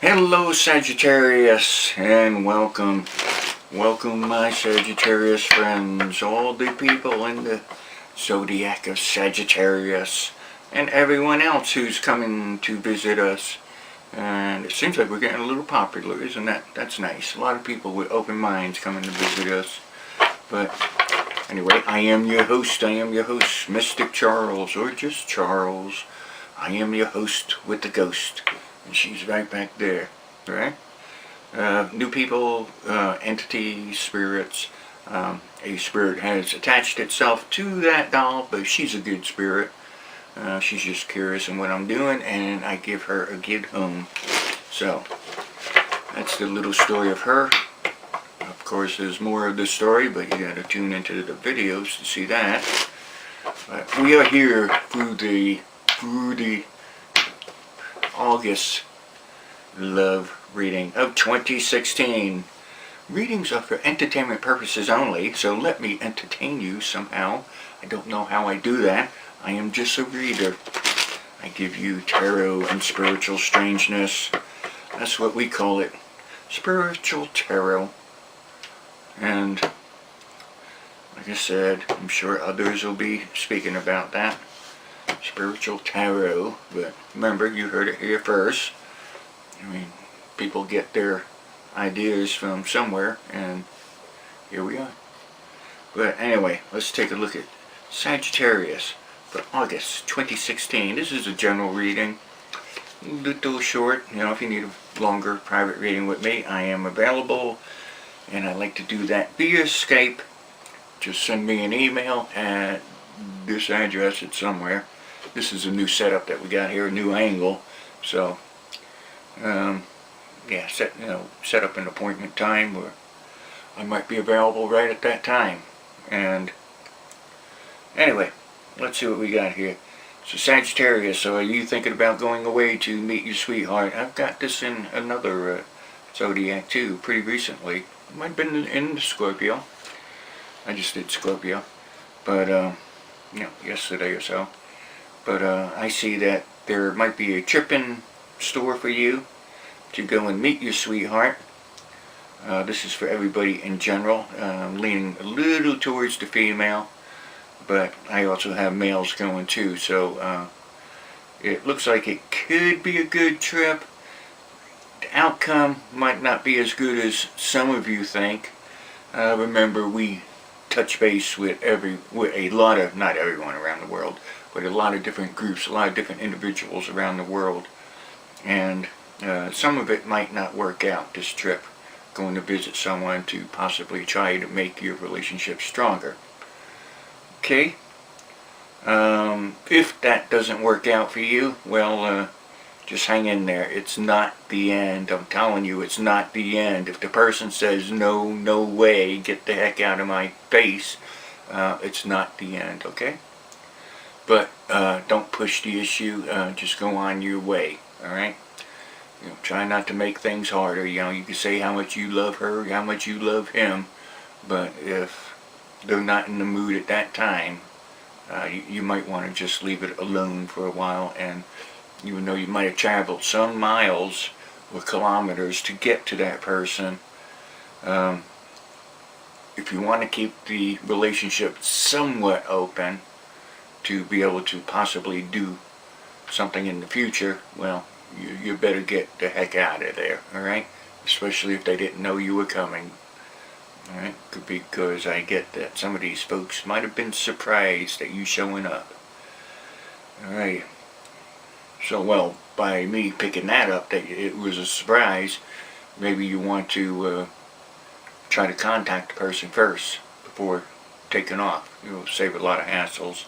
Hello Sagittarius, and welcome my Sagittarius friends, all the people in the Zodiac of Sagittarius, and everyone else who's coming to visit us. And it seems like we're getting a little popular, isn't that? That's nice. A lot of people with open minds coming to visit us. But anyway, I am your host, MysticCharles, or just Charles. I am your host with the ghost. And she's right back there, right? New people, entities, spirits. A spirit has attached itself to that doll, but she's a good spirit. She's just curious in what I'm doing, and I give her a good home. So, that's the little story of her. Of course, there's more of the story, but you gotta tune into the videos to see that. But we are here through the August love reading of 2016. Readings are for entertainment purposes only, so let me entertain you somehow. I don't know how I do that. I am just a reader. I give you tarot and spiritual strangeness. That's what we call it. Spiritual tarot. And like I said, I'm sure others will be speaking about that. Spiritual tarot, but remember, you heard it here first. I mean, people get their ideas from somewhere, and here we are. But anyway, let's take a look at Sagittarius for August 2016. This is a general reading, a little short. You know, if you need a longer private reading with me, I am available, and I like to do that via Skype. Just send me an email at this address. It's somewhere. This is a new setup that we got here, a new angle. So, yeah, set up an appointment time where I might be available right at that time. And anyway, let's see what we got here. So Sagittarius, so are you thinking about going away to meet your sweetheart? I've got this in another Zodiac too, pretty recently. It might have been in Scorpio. I just did Scorpio, but you know, yesterday or so. But I see that there might be a trip in store for you to go and meet your sweetheart. This is for everybody in general. I'm leaning a little towards the female, but I also have males going too. So it looks like it could be a good trip. The outcome might not be as good as some of you think. Remember, we touch base with a lot of, not everyone around the world, but a lot of different groups, a lot of different individuals around the world. And some of it might not work out, this trip, going to visit someone to possibly try to make your relationship stronger. Okay? If that doesn't work out for you, well, just hang in there. It's not the end. I'm telling you, it's not the end. If the person says, no, no way, get the heck out of my face, it's not the end, okay? But don't push the issue. Just go on your way, alright? You know, try not to make things harder. You know, you can say how much you love her, how much you love him, but if they're not in the mood at that time, you might want to just leave it alone for a while. And even though you might have traveled some miles or kilometers to get to that person, if you want to keep the relationship somewhat open to be able to possibly do something in the future, well, you better get the heck out of there, alright? Especially if they didn't know you were coming. Alright? Because I get that some of these folks might have been surprised at you showing up. Alright. So, well, by me picking that up, that it was a surprise, maybe you want to try to contact the person first before taking off. You'll save a lot of hassles.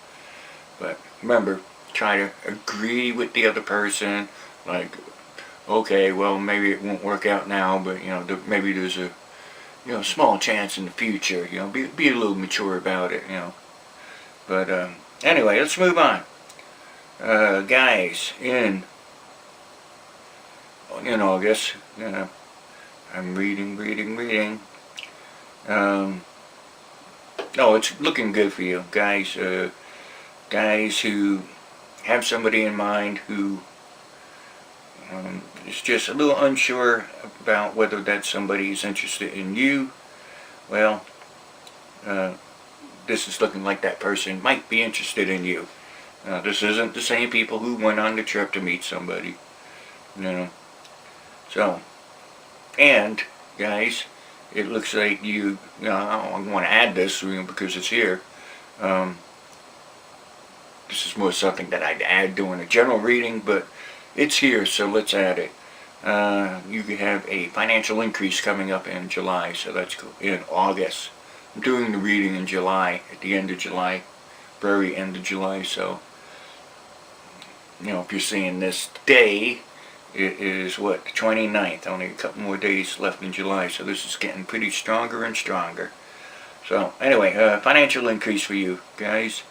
But remember, try to agree with the other person. Like, okay, well, maybe it won't work out now, but you know, maybe there's a small chance in the future. You know, be a little mature about it. You know. But anyway, let's move on. Guys, in August, I'm reading. Oh, it's looking good for you, guys. Guys who have somebody in mind who is just a little unsure about whether that somebody is interested in you, well, this is looking like that person might be interested in you. This isn't the same people who went on the trip to meet somebody, you know. So, and guys, it looks like you know, I want to add this, you know, because it's here. This is more something that I'd add during a general reading, but it's here, so let's add it. You could have a financial increase coming up in July, so that's cool. In August. I'm doing the reading in July, at the end of July, very end of July, so, you know, if you're seeing this day, it is, what, the 29th, only a couple more days left in July, so this is getting pretty stronger and stronger. So, anyway, financial increase for you, guys.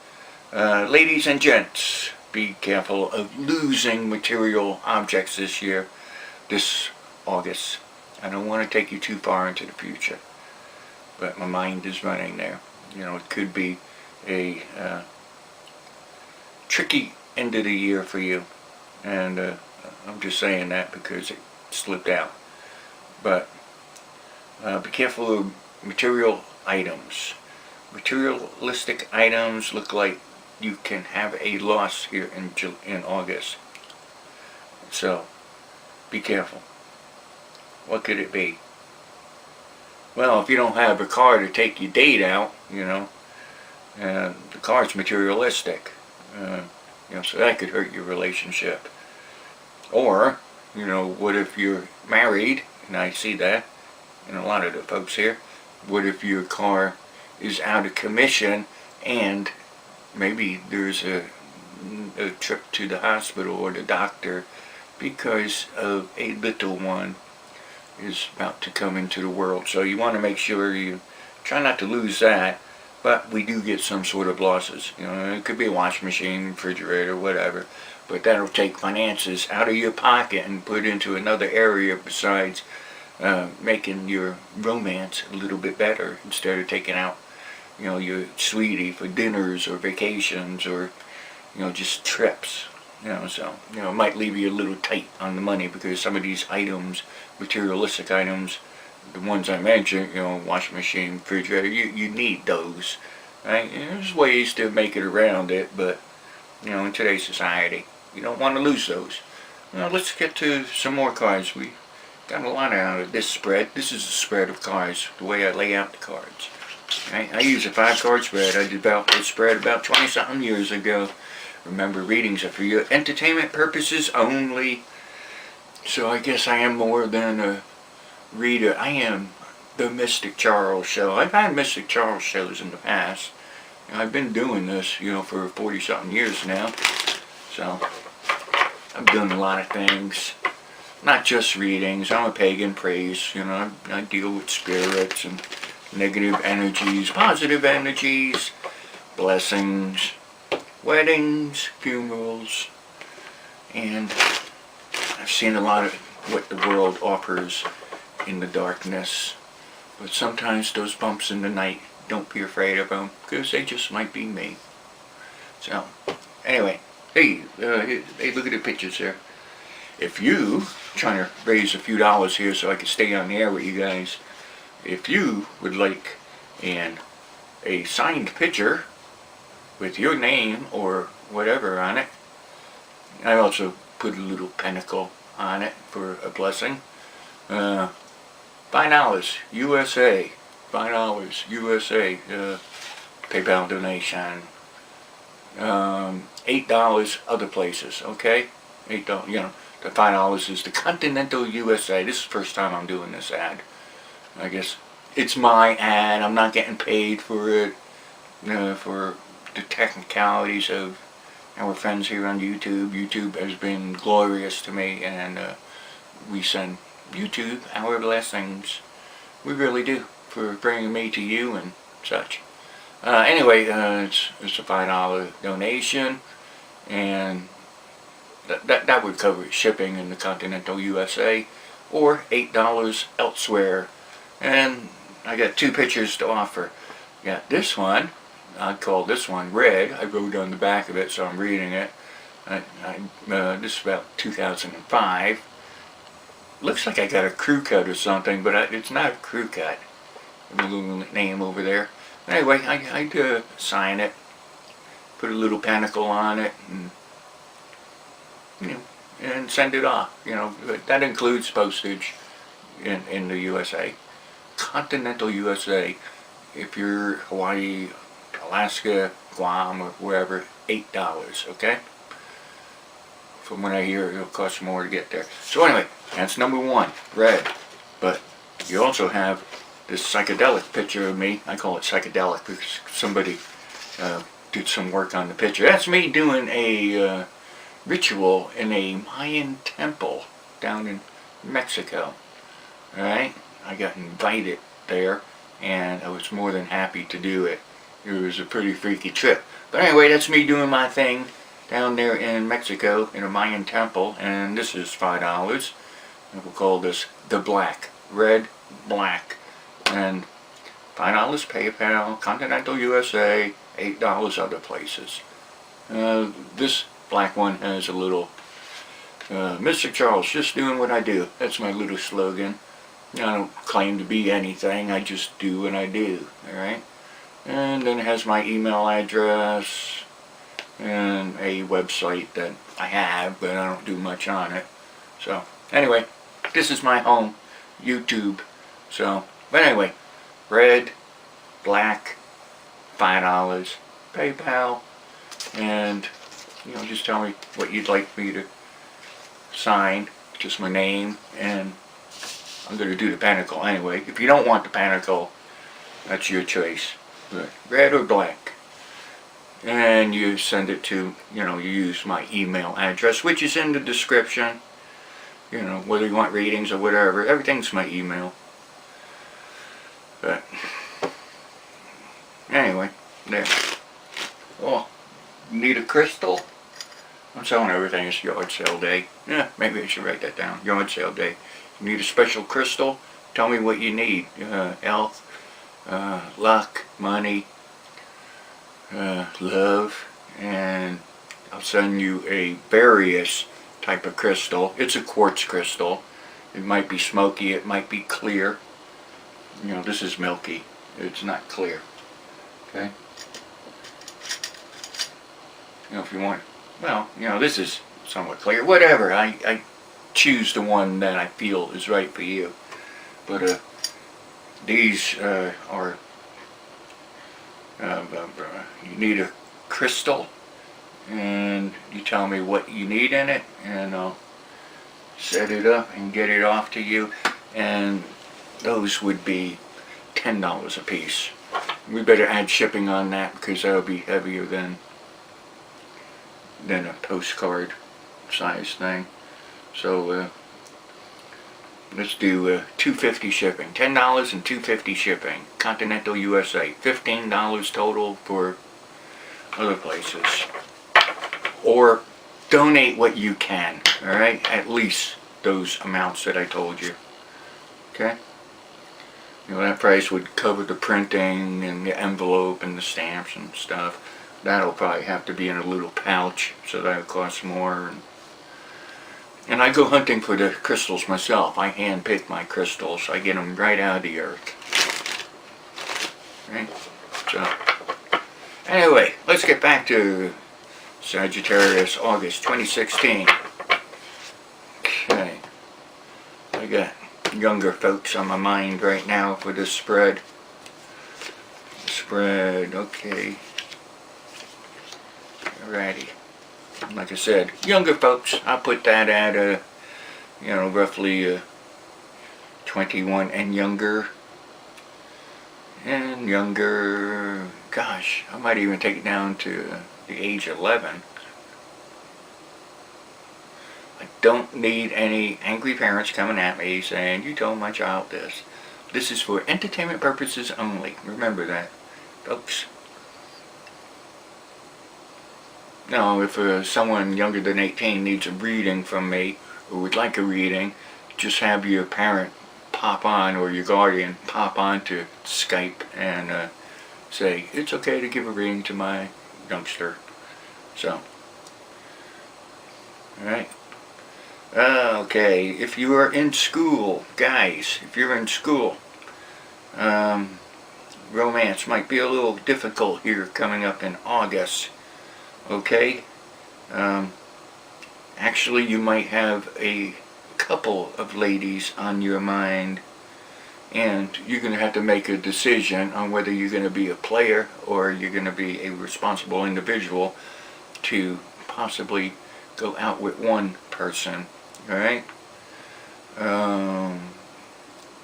Ladies and gents, be careful of losing material objects this year, this August. I don't want to take you too far into the future, but my mind is running there. You know, it could be a tricky end of the year for you, and I'm just saying that because it slipped out. But be careful of material items. Materialistic items look like you can have a loss here in August. So, be careful. What could it be? Well, if you don't have a car to take your date out, you know, the car's materialistic. You know, so that could hurt your relationship. Or, you know, what if you're married, and I see that in a lot of the folks here, what if your car is out of commission and maybe there's a trip to the hospital or the doctor because of a little one is about to come into the world. So you want to make sure you try not to lose that, but we do get some sort of losses. You know, it could be a washing machine, refrigerator, whatever, but that'll take finances out of your pocket and put into another area besides making your romance a little bit better, instead of taking out, you know, your sweetie for dinners or vacations or, you know, just trips. You know, so, you know, it might leave you a little tight on the money because some of these items, materialistic items, the ones I mentioned, you know, washing machine, refrigerator, you need those, right? And there's ways to make it around it, but, you know, in today's society, you don't want to lose those. Now, let's get to some more cards. We got a lot out of this spread. This is a spread of cards, the way I lay out the cards. Right? I use a 5-card spread. I did this spread about 20-something years ago. Remember, readings are for your entertainment purposes only. So I guess I am more than a reader. I am the MysticCharles show. I've had MysticCharles shows in the past. I've been doing this, you know, for 40-something years now. So I've done a lot of things. Not just readings. I'm a pagan priest. You know, I deal with spirits and negative energies, positive energies, blessings, weddings, funerals, and I've seen a lot of what the world offers in the darkness. But sometimes those bumps in the night, don't be afraid of them, because they just might be me. So, anyway, hey, look at the pictures here. If you, trying to raise a few dollars here so I can stay on the air with you guys, if you would like a signed picture with your name or whatever on it, I also put a little pentacle on it for a blessing. $5 USA. $5 USA. PayPal donation. $8 other places. Okay, $8. You know, the $5 is the continental USA. This is the first time I'm doing this ad. I guess it's my ad. I'm not getting paid for it. For the technicalities of our friends here on YouTube. YouTube has been glorious to me, and we send YouTube our blessings. We really do, for bringing me to you and such. Anyway, it's a $5 donation, and that would cover shipping in the continental USA, or $8 elsewhere. And I got 2 pictures to offer. Got this one. I call this one Red. I wrote on the back of it, so I'm reading it. This is about 2005. looks like I got a crew cut or something, but it's not a crew cut. A little name over there. Anyway, I'd sign it, put a little pentacle on it, and and send it off. That includes postage in the USA, continental USA. If you're Hawaii, Alaska, Guam, or wherever, $8. Okay. From what I hear, it'll cost more to get there. So anyway, that's number one, red. But you also have this psychedelic picture of me. I call it psychedelic because somebody did some work on the picture. That's me doing a ritual in a Mayan temple down in Mexico. Alright? I got invited there, and I was more than happy to do it. It was a pretty freaky trip. But anyway, that's me doing my thing down there in Mexico in a Mayan temple, and this is $5. And we'll call this the black. Red, black. And $5 PayPal, continental USA, $8 other places. This black one has a little MysticCharles, just doing what I do. That's my little slogan. I don't claim to be anything, I just do what I do. Alright? And then it has my email address and a website that I have, but I don't do much on it. So anyway, this is my home, YouTube. So, but anyway, red, black, $5, PayPal, and just tell me what you'd like me to sign, just my name, and I'm going to do the pentacle anyway. If you don't want the pentacle, that's your choice. But red or black. And you send it to, you use my email address, which is in the description. Whether you want readings or whatever, everything's my email. But anyway, there. Oh, need a crystal? I'm selling everything. It's yard sale day. Yeah, maybe I should write that down. Yard sale day. You need a special crystal? Tell me what you need. Health, luck, money, love, and I'll send you a various type of crystal. It's a quartz crystal. It might be smoky, it might be clear. This is milky. It's not clear. Okay? If you want, well, this is somewhat clear. Whatever. I choose the one that I feel is right for you. But these are, you need a crystal, and you tell me what you need in it, and I'll set it up and get it off to you. And those would be $10 a piece. We better add shipping on that because that'll be heavier than a postcard size thing. So let's do $2.50 shipping. $10 and $2.50 shipping. Continental USA. $15 total for other places. Or donate what you can. Alright? At least those amounts that I told you. Okay? That price would cover the printing and the envelope and the stamps and stuff. That'll probably have to be in a little pouch, so that'll cost more. And I go hunting for the crystals myself. I hand pick my crystals. I get them right out of the earth. Right? So, anyway, let's get back to Sagittarius, August 2016. Okay. I got younger folks on my mind right now for this spread. Okay. Alrighty. Like I said, younger folks, I'll put that at, roughly 21 and younger. And younger, gosh, I might even take it down to the age 11. I don't need any angry parents coming at me saying, you told my child this. This is for entertainment purposes only. Remember that, folks. Now, if someone younger than 18 needs a reading from me, or would like a reading, just have your parent pop on, or your guardian pop on to Skype and say, it's okay to give a reading to my youngster. So, alright. Okay, if you are in school, guys, if you're in school, romance might be a little difficult here coming up in August. Okay? Actually, you might have a couple of ladies on your mind, and you're going to have to make a decision on whether you're going to be a player or you're going to be a responsible individual to possibly go out with one person. Alright?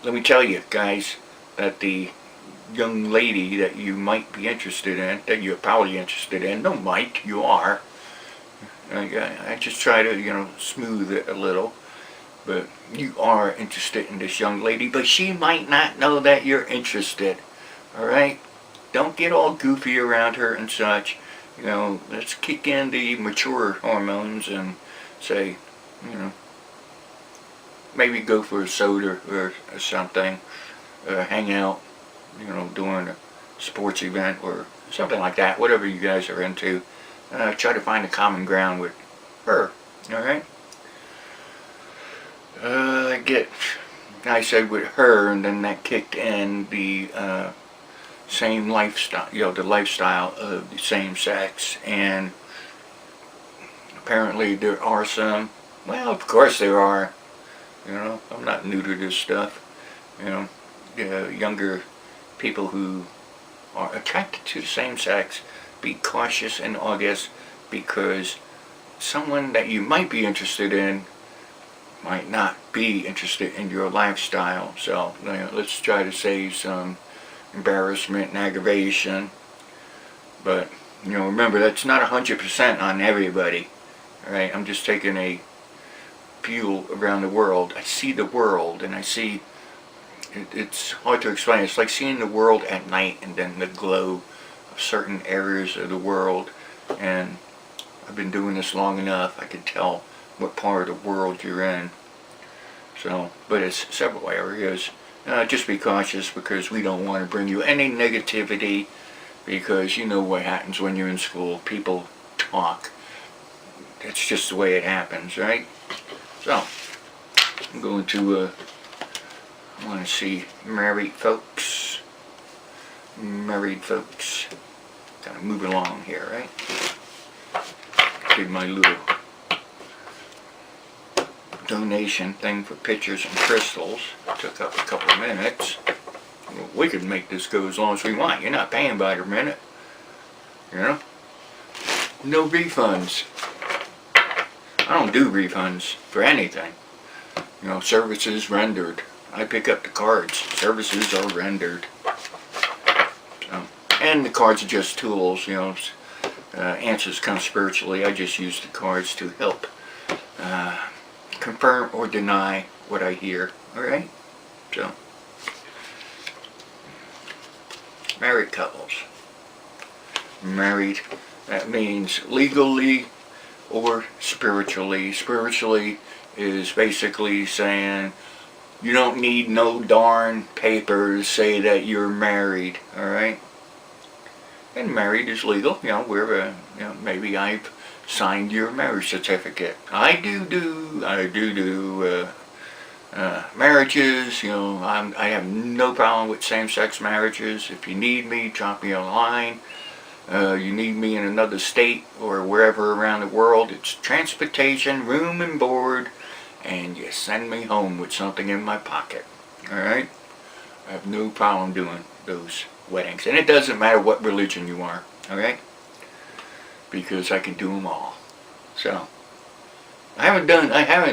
Let me tell you, guys, that the young lady that you might be interested in, that you're probably interested in, no might, you are. I just try to, smooth it a little. But you are interested in this young lady, but she might not know that you're interested. Alright? Don't get all goofy around her and such. Let's kick in the mature hormones and say, maybe go for a soda or something. Hang out, doing a sports event or something like that. Whatever you guys are into. Try to find a common ground with her. Alright? I said with her, and then that kicked in the same lifestyle, the lifestyle of the same sex, and apparently there are some, well, of course there are, I'm not new to this stuff, younger people who are attracted to the same sex. Be cautious in August, because someone that you might be interested in might not be interested in your lifestyle. So let's try to save some embarrassment and aggravation. But remember, that's not 100% on everybody. Alright, I'm just taking a view around the world. I see the world, and I see it's hard to explain. It's like seeing the world at night and then the glow of certain areas of the world. And I've been doing this long enough, I can tell what part of the world you're in. So, but it's several areas. Just be cautious, because we don't want to bring you any negativity, because you know what happens when you're in school. People talk. That's just the way it happens, right? So, I'm going to, I want to see married folks. Married folks. Kind of move along here, right? Did my little donation thing for pictures and crystals. Took up a couple of minutes. We could make this go as long as we want. You're not paying by the minute. No refunds. I don't do refunds for anything. Services rendered. I pick up the cards. Services are rendered. So, and the cards are just tools. Answers come spiritually. I just use the cards to help confirm or deny what I hear. Alright? So, married couples. Married, that means legally or spiritually. Spiritually is basically saying you don't need no darn papers to say that you're married. Alright? And married is legal. Where maybe I've signed your marriage certificate. I do marriages. I have no problem with same-sex marriages. If you need me, drop me a line. You need me in another state or wherever around the world, it's transportation, room and board, and you send me home with something in my pocket. Alright? I have no problem doing those weddings. And it doesn't matter what religion you are. Alright? Because I can do them all. So, I haven't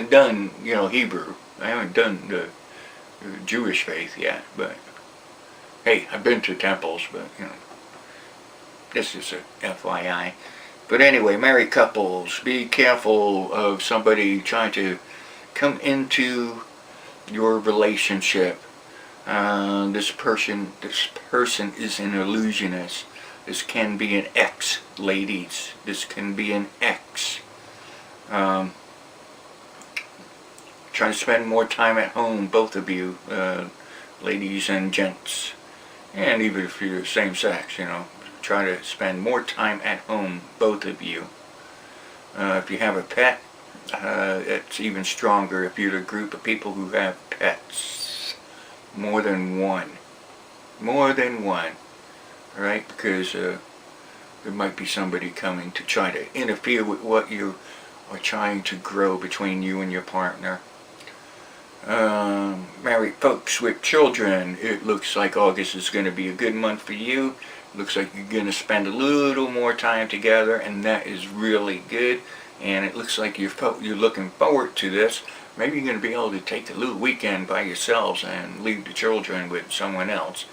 done Hebrew. I haven't done the Jewish faith yet, but hey, I've been to temples, but this is a FYI. But anyway, married couples, be careful of somebody trying to come into your relationship. This person is an illusionist. This can be an ex, ladies. This can be an ex. Trying to spend more time at home, both of you, ladies and gents. And even if you're same sex, try to spend more time at home, both of you. If you have a pet, it's even stronger if you're a group of people who have pets. More than one. More than one. Alright? Because there might be somebody coming to try to interfere with what you are trying to grow between you and your partner. Married folks with children, it looks like August is going to be a good month for you. Looks like you're going to spend a little more time together, and that is really good. And it looks like you're looking forward to this. Maybe you're going to be able to take a little weekend by yourselves and leave the children with someone else.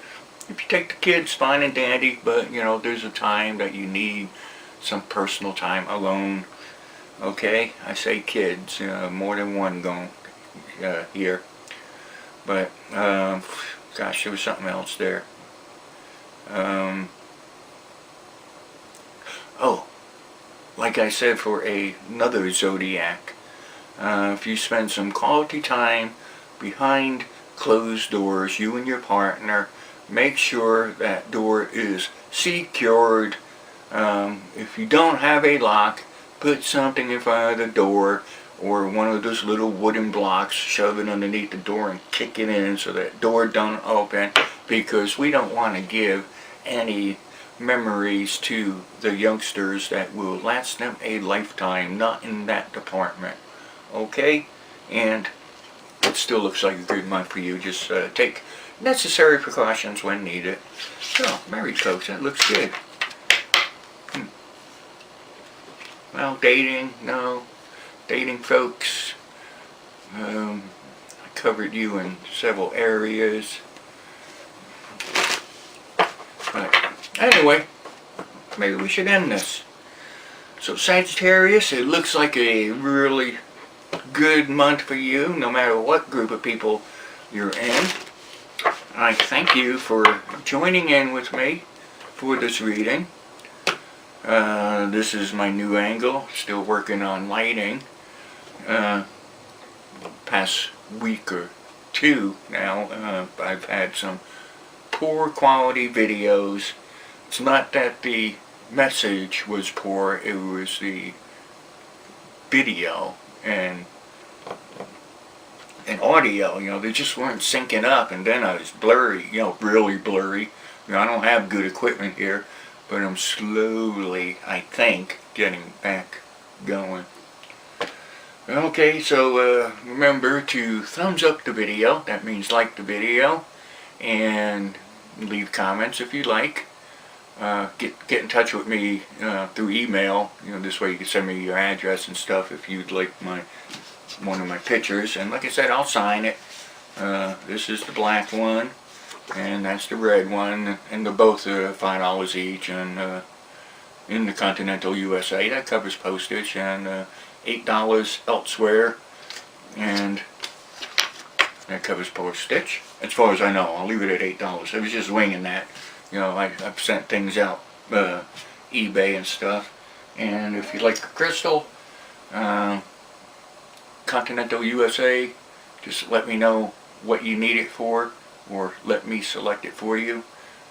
If you take the kids, fine and dandy, but you know, there's a time that you need some personal time alone. Okay, I say kids, more than one going here. But gosh, there was something else there. Oh, like I said, for another Zodiac, if you spend some quality time behind closed doors, you and your partner, make sure that door is secured. If you don't have a lock, put something in front of the door, or one of those little wooden blocks, shove it underneath the door and kick it in so that door don't open, because we don't want to give any memories to the youngsters that will last them a lifetime, not in that department. Okay? And it still looks like a good month for you. Just take necessary precautions when needed. So, married folks, that looks good. Well, dating, no. Dating folks, I covered you in several areas. But anyway, maybe we should end this. So Sagittarius, it looks like a really good month for you, no matter what group of people you're in. I thank you for joining in with me for this reading. This is my new angle, still working on lighting. Past week or two now, I've had some poor quality videos. It's not that the message was poor, it was the video and audio, you know, they just weren't syncing up, and then I was blurry, you know, really blurry. You know, I don't have good equipment here, but I'm slowly, I think, getting back going. Okay, so remember to thumbs up the video, that means like the video, and leave comments if you like. Get in touch with me through email, you know, this way you can send me your address and stuff if you'd like one of my pictures, and like I said, I'll sign it. This is the black one, and that's the red one, and they're both $5 each, and in the continental USA, that covers postage, and $8 elsewhere, and that covers postage, as far as I know. I'll leave it at $8. I was just winging that. You know, I've sent things out, eBay and stuff. And if you like a crystal, continental USA, just let me know what you need it for, or let me select it for you,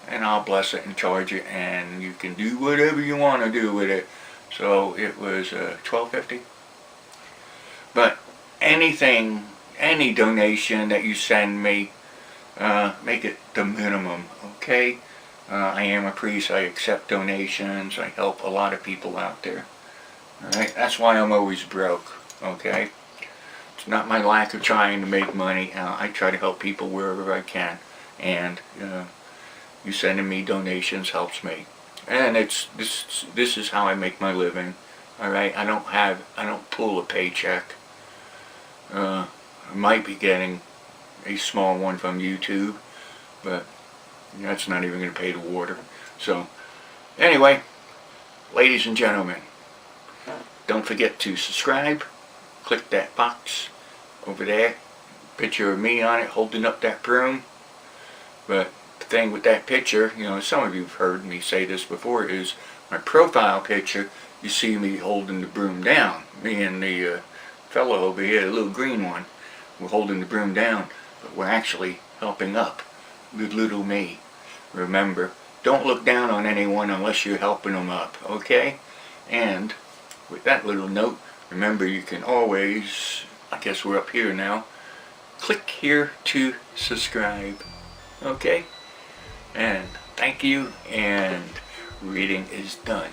and I'll bless it and charge it, and you can do whatever you want to do with it. So it was $12.50. But anything, any donation that you send me, make it the minimum, okay? I am a priest, I accept donations, I help a lot of people out there. Alright, that's why I'm always broke, okay? It's not my lack of trying to make money. I try to help people wherever I can, and you sending me donations helps me. And this is how I make my living. Alright, I don't pull a paycheck. I might be getting a small one from YouTube, but that's not even going to pay the water. So, anyway, ladies and gentlemen, don't forget to subscribe. Click that box over there. Picture of me on it holding up that broom. But the thing with that picture, you know, some of you have heard me say this before, is my profile picture, you see me holding the broom down. Me and the fellow over here, the little green one, we're holding the broom down, but we're actually helping up with little me. Remember, don't look down on anyone unless you're helping them up, okay? And with that little note, Remember, you can always, I guess we're up here now, click here to subscribe. Okay? And thank you, and reading is done.